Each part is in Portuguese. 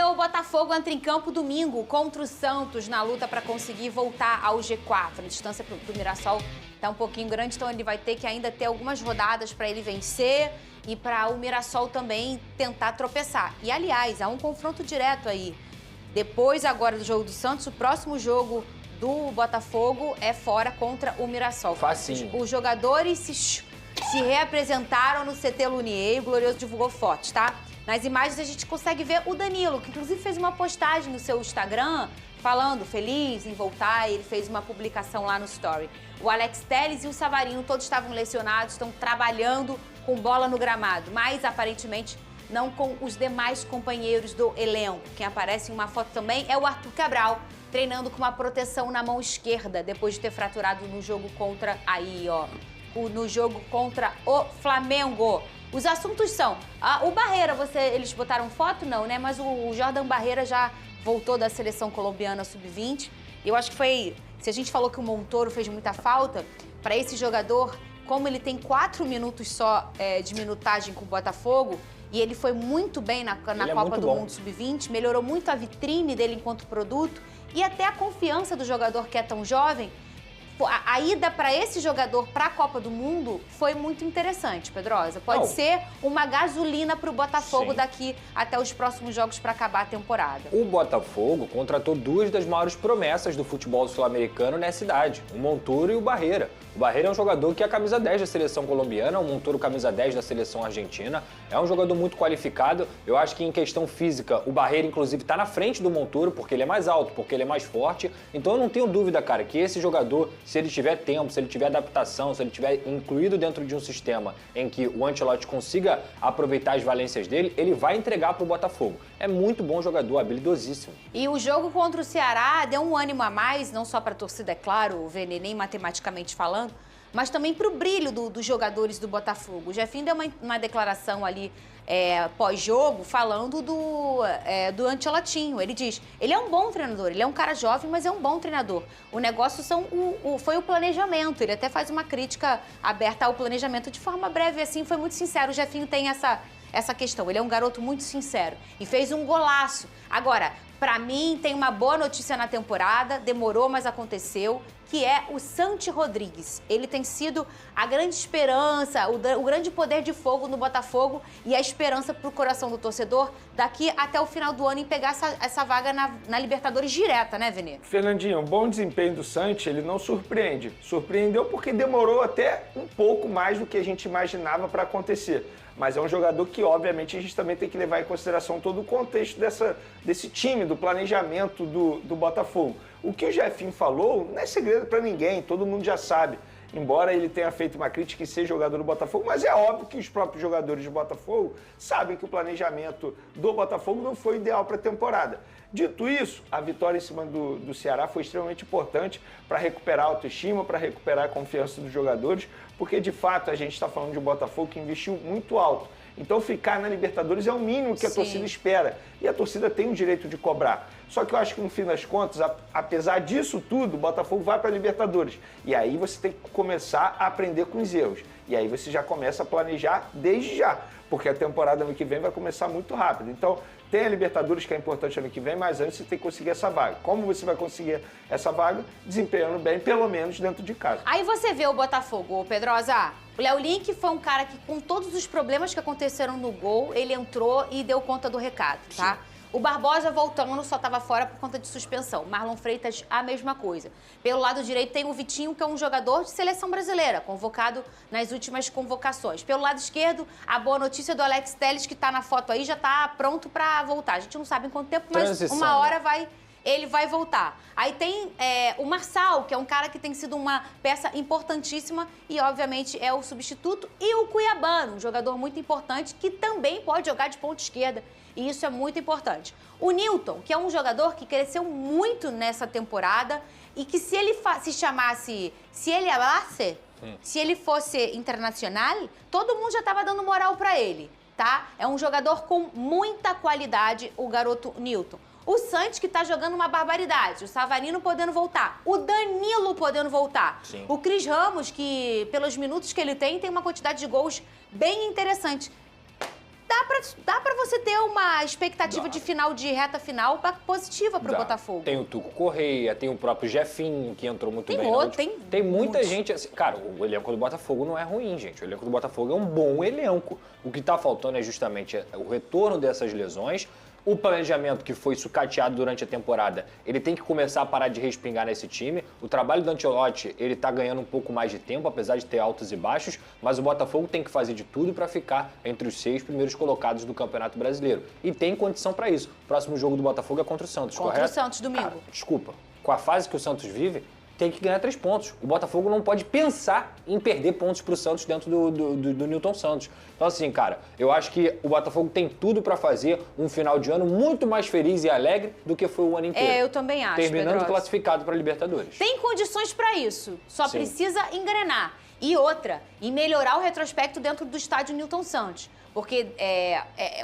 O Botafogo entra em campo domingo contra o Santos na luta para conseguir voltar ao G4. A distância do Mirassol está um pouquinho grande, então ele vai ter que ainda ter algumas rodadas para ele vencer e para o Mirassol também tentar tropeçar. E, aliás, há um confronto direto aí. Depois, agora, do jogo do Santos, o próximo jogo do Botafogo é fora contra o Mirassol. Facinho. Os jogadores se reapresentaram no CT Lunier, o Glorioso divulgou fotos, tá? Nas imagens a gente consegue ver o Danilo, que inclusive fez uma postagem no seu Instagram falando feliz em voltar, e ele fez uma publicação lá no Story. O Alex Telles e o Savarino todos estavam lesionados, estão trabalhando com bola no gramado, mas aparentemente não com os demais companheiros do elenco. Quem aparece em uma foto também é o Arthur Cabral, treinando com uma proteção na mão esquerda, depois de ter fraturado no jogo contra, no jogo contra o Flamengo. Os assuntos são, o Barreira, eles botaram foto? Não, né? Mas o Jordan Barreira já voltou da seleção colombiana sub-20. Eu acho que foi, se a gente falou que o Montoro fez muita falta, para esse jogador, como ele tem 4 minutos só de minutagem com o Botafogo, e ele foi muito bem na Copa do Mundo sub-20, melhorou muito a vitrine dele enquanto produto e até a confiança do jogador que é tão jovem. A ida para esse jogador para a Copa do Mundo foi muito interessante, Pedrosa. Pode ser uma gasolina para o Botafogo daqui até os próximos jogos para acabar a temporada. O Botafogo contratou 2 das maiores promessas do futebol sul-americano nessa idade, o Montoro e o Barreira. O Barreira é um jogador que é a camisa 10 da seleção colombiana, o Montoro camisa 10 da seleção argentina. É um jogador muito qualificado. Eu acho que em questão física, o Barreira, inclusive, está na frente do Montoro, porque ele é mais alto, porque ele é mais forte. Então eu não tenho dúvida, cara, que esse jogador, se ele tiver tempo, se ele tiver adaptação, se ele tiver incluído dentro de um sistema em que o Ancelotti consiga aproveitar as valências dele, ele vai entregar para o Botafogo. É muito bom jogador, habilidosíssimo. E o jogo contra o Ceará deu um ânimo a mais, não só para a torcida, é claro, Vene, nem matematicamente falando, mas também para o brilho dos jogadores do Botafogo. O Jefinho deu uma declaração ali pós-jogo falando do Ancelotinho. Ele diz, ele é um bom treinador, ele é um cara jovem, mas é um bom treinador. O negócio foi o planejamento. Ele até faz uma crítica aberta ao planejamento de forma breve, assim, foi muito sincero. O Jefinho tem essa questão, ele é um garoto muito sincero e fez um golaço. Agora, pra mim, tem uma boa notícia na temporada, demorou, mas aconteceu, que é o Santi Rodrigues. Ele tem sido a grande esperança, o grande poder de fogo no Botafogo e a esperança pro coração do torcedor daqui até o final do ano em pegar essa vaga na Libertadores direta, né, Vene? Fernandinho, o bom desempenho do Santi, ele não surpreende. Surpreendeu porque demorou até um pouco mais do que a gente imaginava para acontecer. Mas é um jogador que, obviamente, a gente também tem que levar em consideração todo o contexto desse time, do planejamento do Botafogo. O que o Jefinho falou não é segredo para ninguém, todo mundo já sabe. Embora ele tenha feito uma crítica e ser jogador do Botafogo, mas é óbvio que os próprios jogadores do Botafogo sabem que o planejamento do Botafogo não foi ideal para a temporada. Dito isso, a vitória em cima do Ceará foi extremamente importante para recuperar a autoestima, para recuperar a confiança dos jogadores, porque de fato a gente está falando de um Botafogo que investiu muito alto. Então ficar na Libertadores é o mínimo que a torcida espera. E a torcida tem o direito de cobrar. Só que eu acho que no fim das contas, apesar disso tudo, o Botafogo vai para a Libertadores. E aí você tem que começar a aprender com os erros. E aí você já começa a planejar desde já. Porque a temporada ano que vem vai começar muito rápido. Então tem a Libertadores que é importante ano que vem, mas antes você tem que conseguir essa vaga. Como você vai conseguir essa vaga? Desempenhando bem, pelo menos dentro de casa. Aí você vê o Botafogo, Pedrosa. O Léo Link foi um cara que, com todos os problemas que aconteceram no gol, ele entrou e deu conta do recado, tá? Sim. O Barbosa, voltando, só estava fora por conta de suspensão. Marlon Freitas, a mesma coisa. Pelo lado direito tem o Vitinho, que é um jogador de seleção brasileira, convocado nas últimas convocações. Pelo lado esquerdo, a boa notícia do Alex Telles, que está na foto aí, já está pronto para voltar. A gente não sabe em quanto tempo, mas uma hora ele vai voltar. Aí tem o Marçal, que é um cara que tem sido uma peça importantíssima e, obviamente, é o substituto. E o Cuiabano, um jogador muito importante, que também pode jogar de ponta esquerda. E isso é muito importante. O Nilton, que é um jogador que cresceu muito nessa temporada e que se ele se ele fosse internacional, todo mundo já estava dando moral para ele, tá? É um jogador com muita qualidade, o garoto Nilton. O Santos, que tá jogando uma barbaridade. O Savarino podendo voltar. O Danilo podendo voltar. Sim. O Cris Ramos, que pelos minutos que ele tem uma quantidade de gols bem interessante. Dá dá pra você ter uma expectativa de final de reta final positiva pro Botafogo. Tem o Tuco Correia, tem o próprio Jefinho, que entrou muito bem. Tem muita gente assim. Cara, o elenco do Botafogo não é ruim, gente. O elenco do Botafogo é um bom elenco. O que tá faltando é justamente o retorno dessas lesões. O planejamento que foi sucateado durante a temporada, ele tem que começar a parar de respingar nesse time. O trabalho do Ancelotti, ele tá ganhando um pouco mais de tempo, apesar de ter altos e baixos, mas o Botafogo tem que fazer de tudo para ficar entre os 6 primeiros colocados do Campeonato Brasileiro. E tem condição para isso. O próximo jogo do Botafogo é contra o Santos, correto? Contra o Santos, domingo. Cara, desculpa, com a fase que o Santos vive, tem que ganhar 3 pontos. O Botafogo não pode pensar em perder pontos pro Santos dentro do Newton Santos. Então, assim, cara, eu acho que o Botafogo tem tudo pra fazer um final de ano muito mais feliz e alegre do que foi o ano inteiro. Eu também acho, terminando Pedrosa. Classificado pra Libertadores. Tem condições pra isso, só Sim. precisa engrenar. E outra, e melhorar o retrospecto dentro do estádio Newton Santos. Porque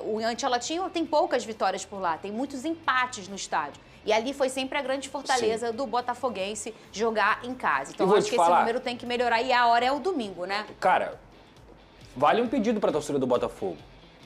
o Ancelotti tem poucas vitórias por lá, tem muitos empates no estádio. E ali foi sempre a grande fortaleza do botafoguense jogar em casa. Então, acho que esse número tem que melhorar e a hora é o domingo, né? Cara, vale um pedido pra torcida do Botafogo.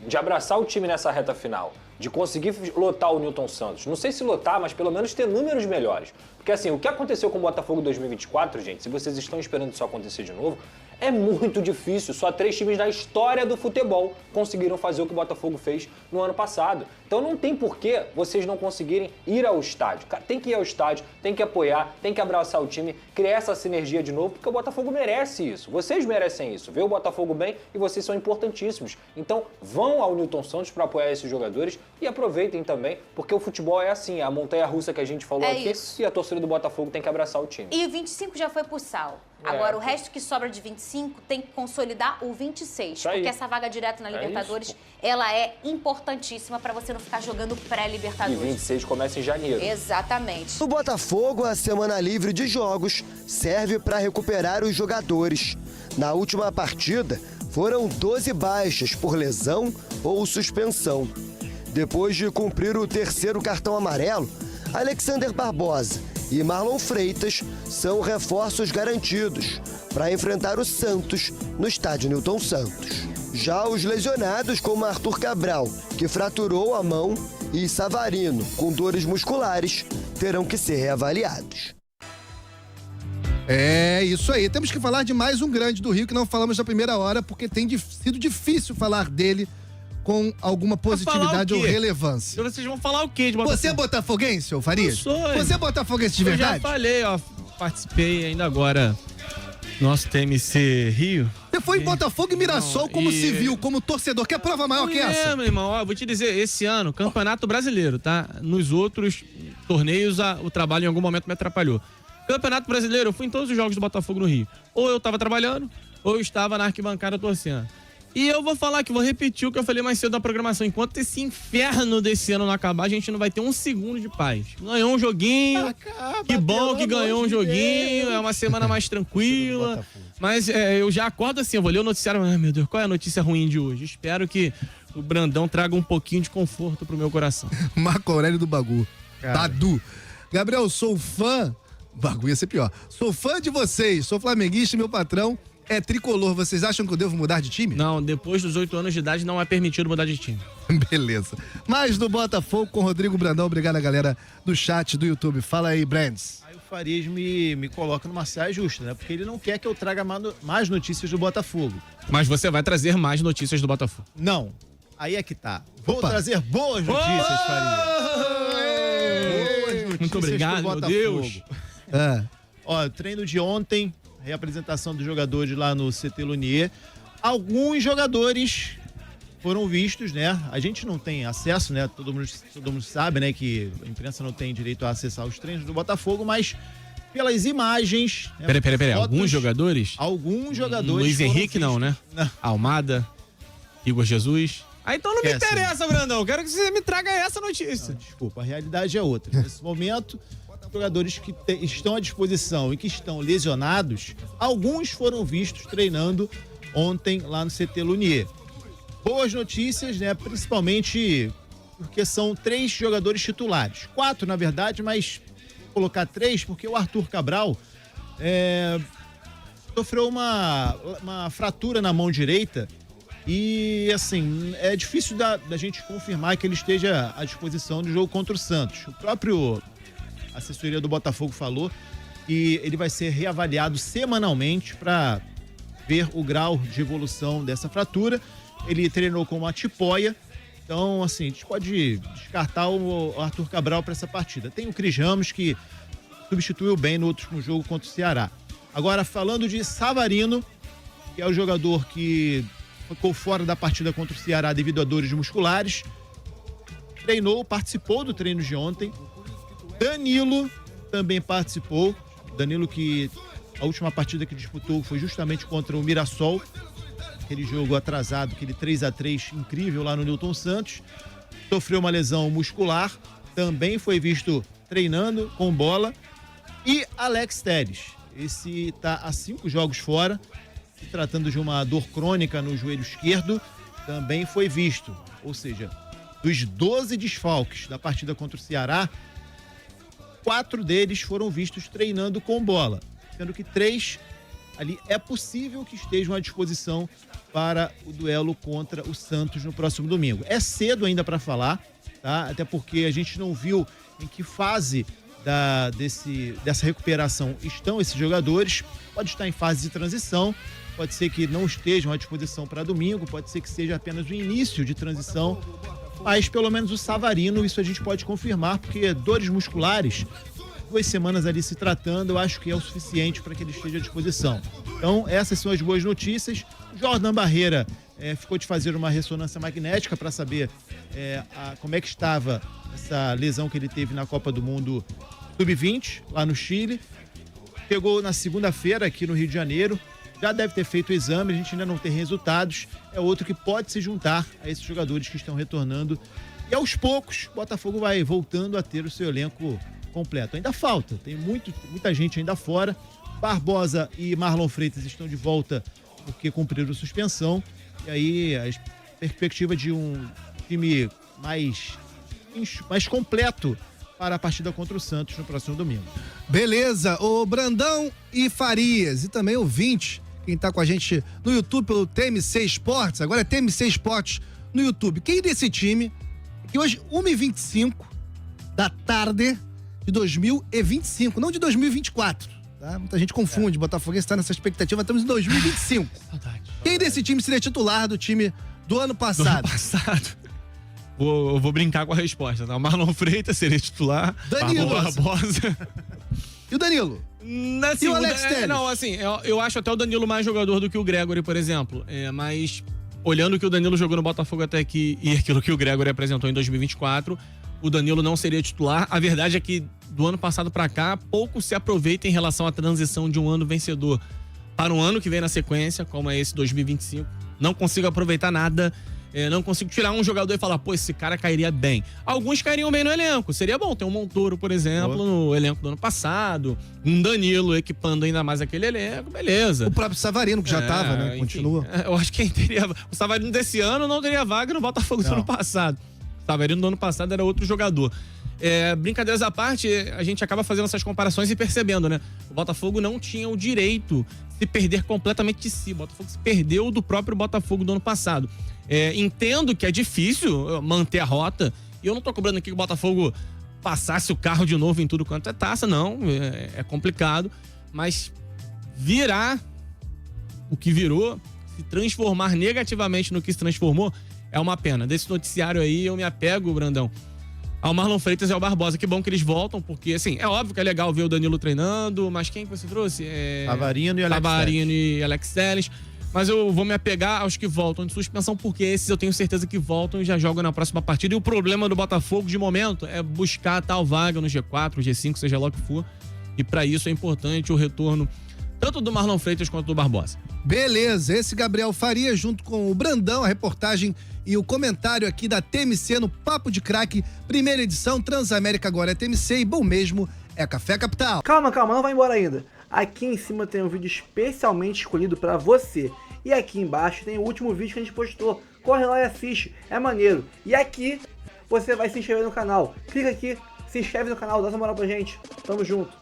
De abraçar o time nessa reta final. De conseguir lotar o Newton Santos. Não sei se lotar, mas pelo menos ter números melhores. Porque assim, o que aconteceu com o Botafogo em 2024, gente, se vocês estão esperando isso acontecer de novo, é muito difícil. Só 3 times da história do futebol conseguiram fazer o que o Botafogo fez no ano passado. Então não tem porquê vocês não conseguirem ir ao estádio. Tem que ir ao estádio, tem que apoiar, tem que abraçar o time, criar essa sinergia de novo, porque o Botafogo merece isso. Vocês merecem isso. Ver o Botafogo bem e vocês são importantíssimos. Então vão ao Newton Santos para apoiar esses jogadores e aproveitem também, porque o futebol é assim, a montanha-russa que a gente falou aqui, e a torcida do Botafogo tem que abraçar o time. E o 25 já foi pro sal. Agora, o resto que sobra de 25 tem que consolidar o 26. Porque essa vaga direta na Libertadores, ela é importantíssima para você não ficar jogando pré-Libertadores. E 26 começa em janeiro. Exatamente. No Botafogo, a semana livre de jogos serve para recuperar os jogadores. Na última partida, foram 12 baixas por lesão ou suspensão. Depois de cumprir o 3º cartão amarelo, Alexander Barbosa e Marlon Freitas são reforços garantidos para enfrentar o Santos no estádio Newton Santos. Já os lesionados, como Arthur Cabral, que fraturou a mão, e Savarino, com dores musculares, terão que ser reavaliados. É isso aí. Temos que falar de mais um grande do Rio que não falamos na primeira hora, porque tem sido difícil falar dele com alguma positividade ou relevância. Vocês vão falar o quê de Botafogo? Você é botafoguense, ô Farias? Eu sou. Você é botafoguense de verdade? Eu já falei, ó. Participei ainda agora do nosso TMC Rio. Você foi em Botafogo e Mirassol como civil, como torcedor. Quer prova maior que essa? Meu irmão, ó, vou te dizer, esse ano, Campeonato Brasileiro, tá? Nos outros torneios, o trabalho em algum momento me atrapalhou. Campeonato Brasileiro, eu fui em todos os jogos do Botafogo no Rio. Ou eu tava trabalhando, ou eu estava na arquibancada torcendo. E eu vou falar que vou repetir o que eu falei mais cedo na programação. Enquanto esse inferno desse ano não acabar, a gente não vai ter um segundo de paz. Ganhou um joguinho. Que bom que ganhou um joguinho. É uma semana mais tranquila. Mas eu já acordo assim, eu vou ler o noticiário. Ai, meu Deus, qual é a notícia ruim de hoje? Espero que o Brandão traga um pouquinho de conforto pro meu coração. Marco Aurélio do Bagu. Badu. Gabriel, sou fã. Bagu ia ser pior. Sou fã de vocês. Sou flamenguista e meu patrão é tricolor. Vocês acham que eu devo mudar de time? Não, depois dos 8 anos de idade não é permitido mudar de time. Beleza. Mais do Botafogo com Rodrigo Brandão. Obrigado a galera do chat do YouTube. Fala aí, Brands. Aí o Farias me coloca numa saia justa, né? Porque ele não quer que eu traga mais notícias do Botafogo. Mas você vai trazer mais notícias do Botafogo. Não. Aí é que tá. Vou trazer boas notícias, Farias. Boas notícias. Muito obrigado, meu Deus. Ó, treino de ontem, reapresentação dos jogadores lá no CT Lunier. Alguns jogadores foram vistos, né? A gente não tem acesso, né? Todo mundo sabe, né? Que a imprensa não tem direito a acessar os treinos do Botafogo, mas pelas imagens... Peraí. Alguns jogadores? Alguns jogadores. Luiz Henrique não, né? Não. Almada, Igor Jesus. Então não me interessa, Brandão. Quero que você me traga essa notícia. Não, desculpa, a realidade é outra. Nesse momento, jogadores que estão à disposição e que estão lesionados, alguns foram vistos treinando ontem lá no CT Lunier. Boas notícias, né? Principalmente porque são 3 jogadores titulares. 4, na verdade, mas vou colocar 3 porque o Arthur Cabral sofreu uma fratura na mão direita E, assim, é difícil da gente confirmar que ele esteja à disposição do jogo contra o Santos. O próprio assessoria do Botafogo falou que ele vai ser reavaliado semanalmente para ver o grau de evolução dessa fratura. Ele treinou com uma tipoia, então, assim, a gente pode descartar o Arthur Cabral para essa partida. Tem o Cris Ramos, que substituiu bem no último jogo contra o Ceará. Agora, falando de Savarino, que é o jogador que ficou fora da partida contra o Ceará devido a dores musculares, participou do treino de ontem. Danilo também participou. Danilo, que a última partida que disputou foi justamente contra o Mirassol, aquele jogo atrasado, aquele 3-3 incrível lá no Newton Santos. Sofreu uma lesão muscular, também foi visto treinando com bola. E Alex Telles, esse está há 5 jogos fora, se tratando de uma dor crônica no joelho esquerdo, também foi visto. Ou seja, dos 12 desfalques da partida contra o Ceará, 4 deles foram vistos treinando com bola, sendo que 3 ali é possível que estejam à disposição para o duelo contra o Santos no próximo domingo. É cedo ainda para falar, tá? Até porque a gente não viu em que fase dessa recuperação estão esses jogadores. Pode estar em fase de transição, pode ser que não estejam à disposição para domingo, pode ser que seja apenas o início de transição, mas pelo menos o Savarino, isso a gente pode confirmar, porque dores musculares, 2 semanas ali se tratando, eu acho que é o suficiente para que ele esteja à disposição. Então, essas são as boas notícias. O Jordan Barreira ficou de fazer uma ressonância magnética para saber como é que estava essa lesão que ele teve na Copa do Mundo Sub-20, lá no Chile. Chegou na segunda-feira aqui no Rio de Janeiro, já deve ter feito o exame, a gente ainda não tem resultados. É outro que pode se juntar a esses jogadores que estão retornando. E aos poucos, o Botafogo vai voltando a ter o seu elenco completo. Ainda falta, tem muita gente ainda fora. Barbosa e Marlon Freitas estão de volta porque cumpriram suspensão. E aí a perspectiva de um time mais completo para a partida contra o Santos no próximo domingo. Beleza, o Brandão e Farias e também o 20, quem tá com a gente no YouTube pelo TMC Esportes, agora é TMC Esportes no YouTube. Quem desse time, que hoje 1h25 da tarde de 2025, não de 2024, tá? Muita gente confunde, Botafoguense está nessa expectativa, estamos em 2025. Quem desse time seria titular do time do ano passado? Eu vou brincar com a resposta, tá? O Marlon Freitas seria titular. Danilo. Barbosa. E o Danilo? Assim, e o Alex Telles? Não, assim, eu acho até o Danilo mais jogador do que o Gregory, por exemplo. Mas, olhando o que o Danilo jogou no Botafogo até aqui e aquilo que o Gregory apresentou em 2024, o Danilo não seria titular. A verdade é que, do ano passado pra cá, pouco se aproveita em relação à transição de um ano vencedor para um ano que vem na sequência, como é esse 2025. Não consigo aproveitar nada. Não consigo tirar um jogador e falar, pô, esse cara cairia bem. Alguns cairiam bem no elenco. Seria bom ter um Montoro, por exemplo, no elenco do ano passado. Um Danilo equipando ainda mais aquele elenco, beleza. O próprio Savarino, que já tava, né? Enfim, Continua. Eu acho que quem teria... O Savarino desse ano não teria vaga no Botafogo do ano passado. O Savarino do ano passado era outro jogador. Brincadeiras à parte, a gente acaba fazendo essas comparações e percebendo, né? O Botafogo não tinha o direito de se perder completamente de si. O Botafogo se perdeu do próprio Botafogo do ano passado. Entendo que é difícil manter a rota, e eu não tô cobrando aqui que o Botafogo passasse o carro de novo em tudo quanto é taça, não. É complicado, mas virar o que virou, se transformar negativamente no que se transformou, é uma pena. Desse noticiário aí, eu me apego, Brandão, ao Marlon Freitas e ao Barbosa. Que bom que eles voltam, porque, assim, é óbvio que é legal ver o Danilo treinando, mas quem que você trouxe? Savarino e Alex Telles. Mas eu vou me apegar aos que voltam de suspensão, porque esses eu tenho certeza que voltam e já jogam na próxima partida. E o problema do Botafogo, de momento, é buscar a tal vaga no G4, G5, seja lá o que for. E para isso é importante o retorno tanto do Marlon Freitas quanto do Barbosa. Beleza, esse Gabriel Faria junto com o Brandão, a reportagem e o comentário aqui da TMC no Papo de Craque, primeira edição. Transamérica agora é TMC e bom mesmo é Café Capital. Calma, não vai embora ainda. Aqui em cima tem um vídeo especialmente escolhido pra você. E aqui embaixo tem o último vídeo que a gente postou. Corre lá e assiste, é maneiro. E aqui você vai se inscrever no canal. Clica aqui, se inscreve no canal, dá essa moral pra gente. Tamo junto.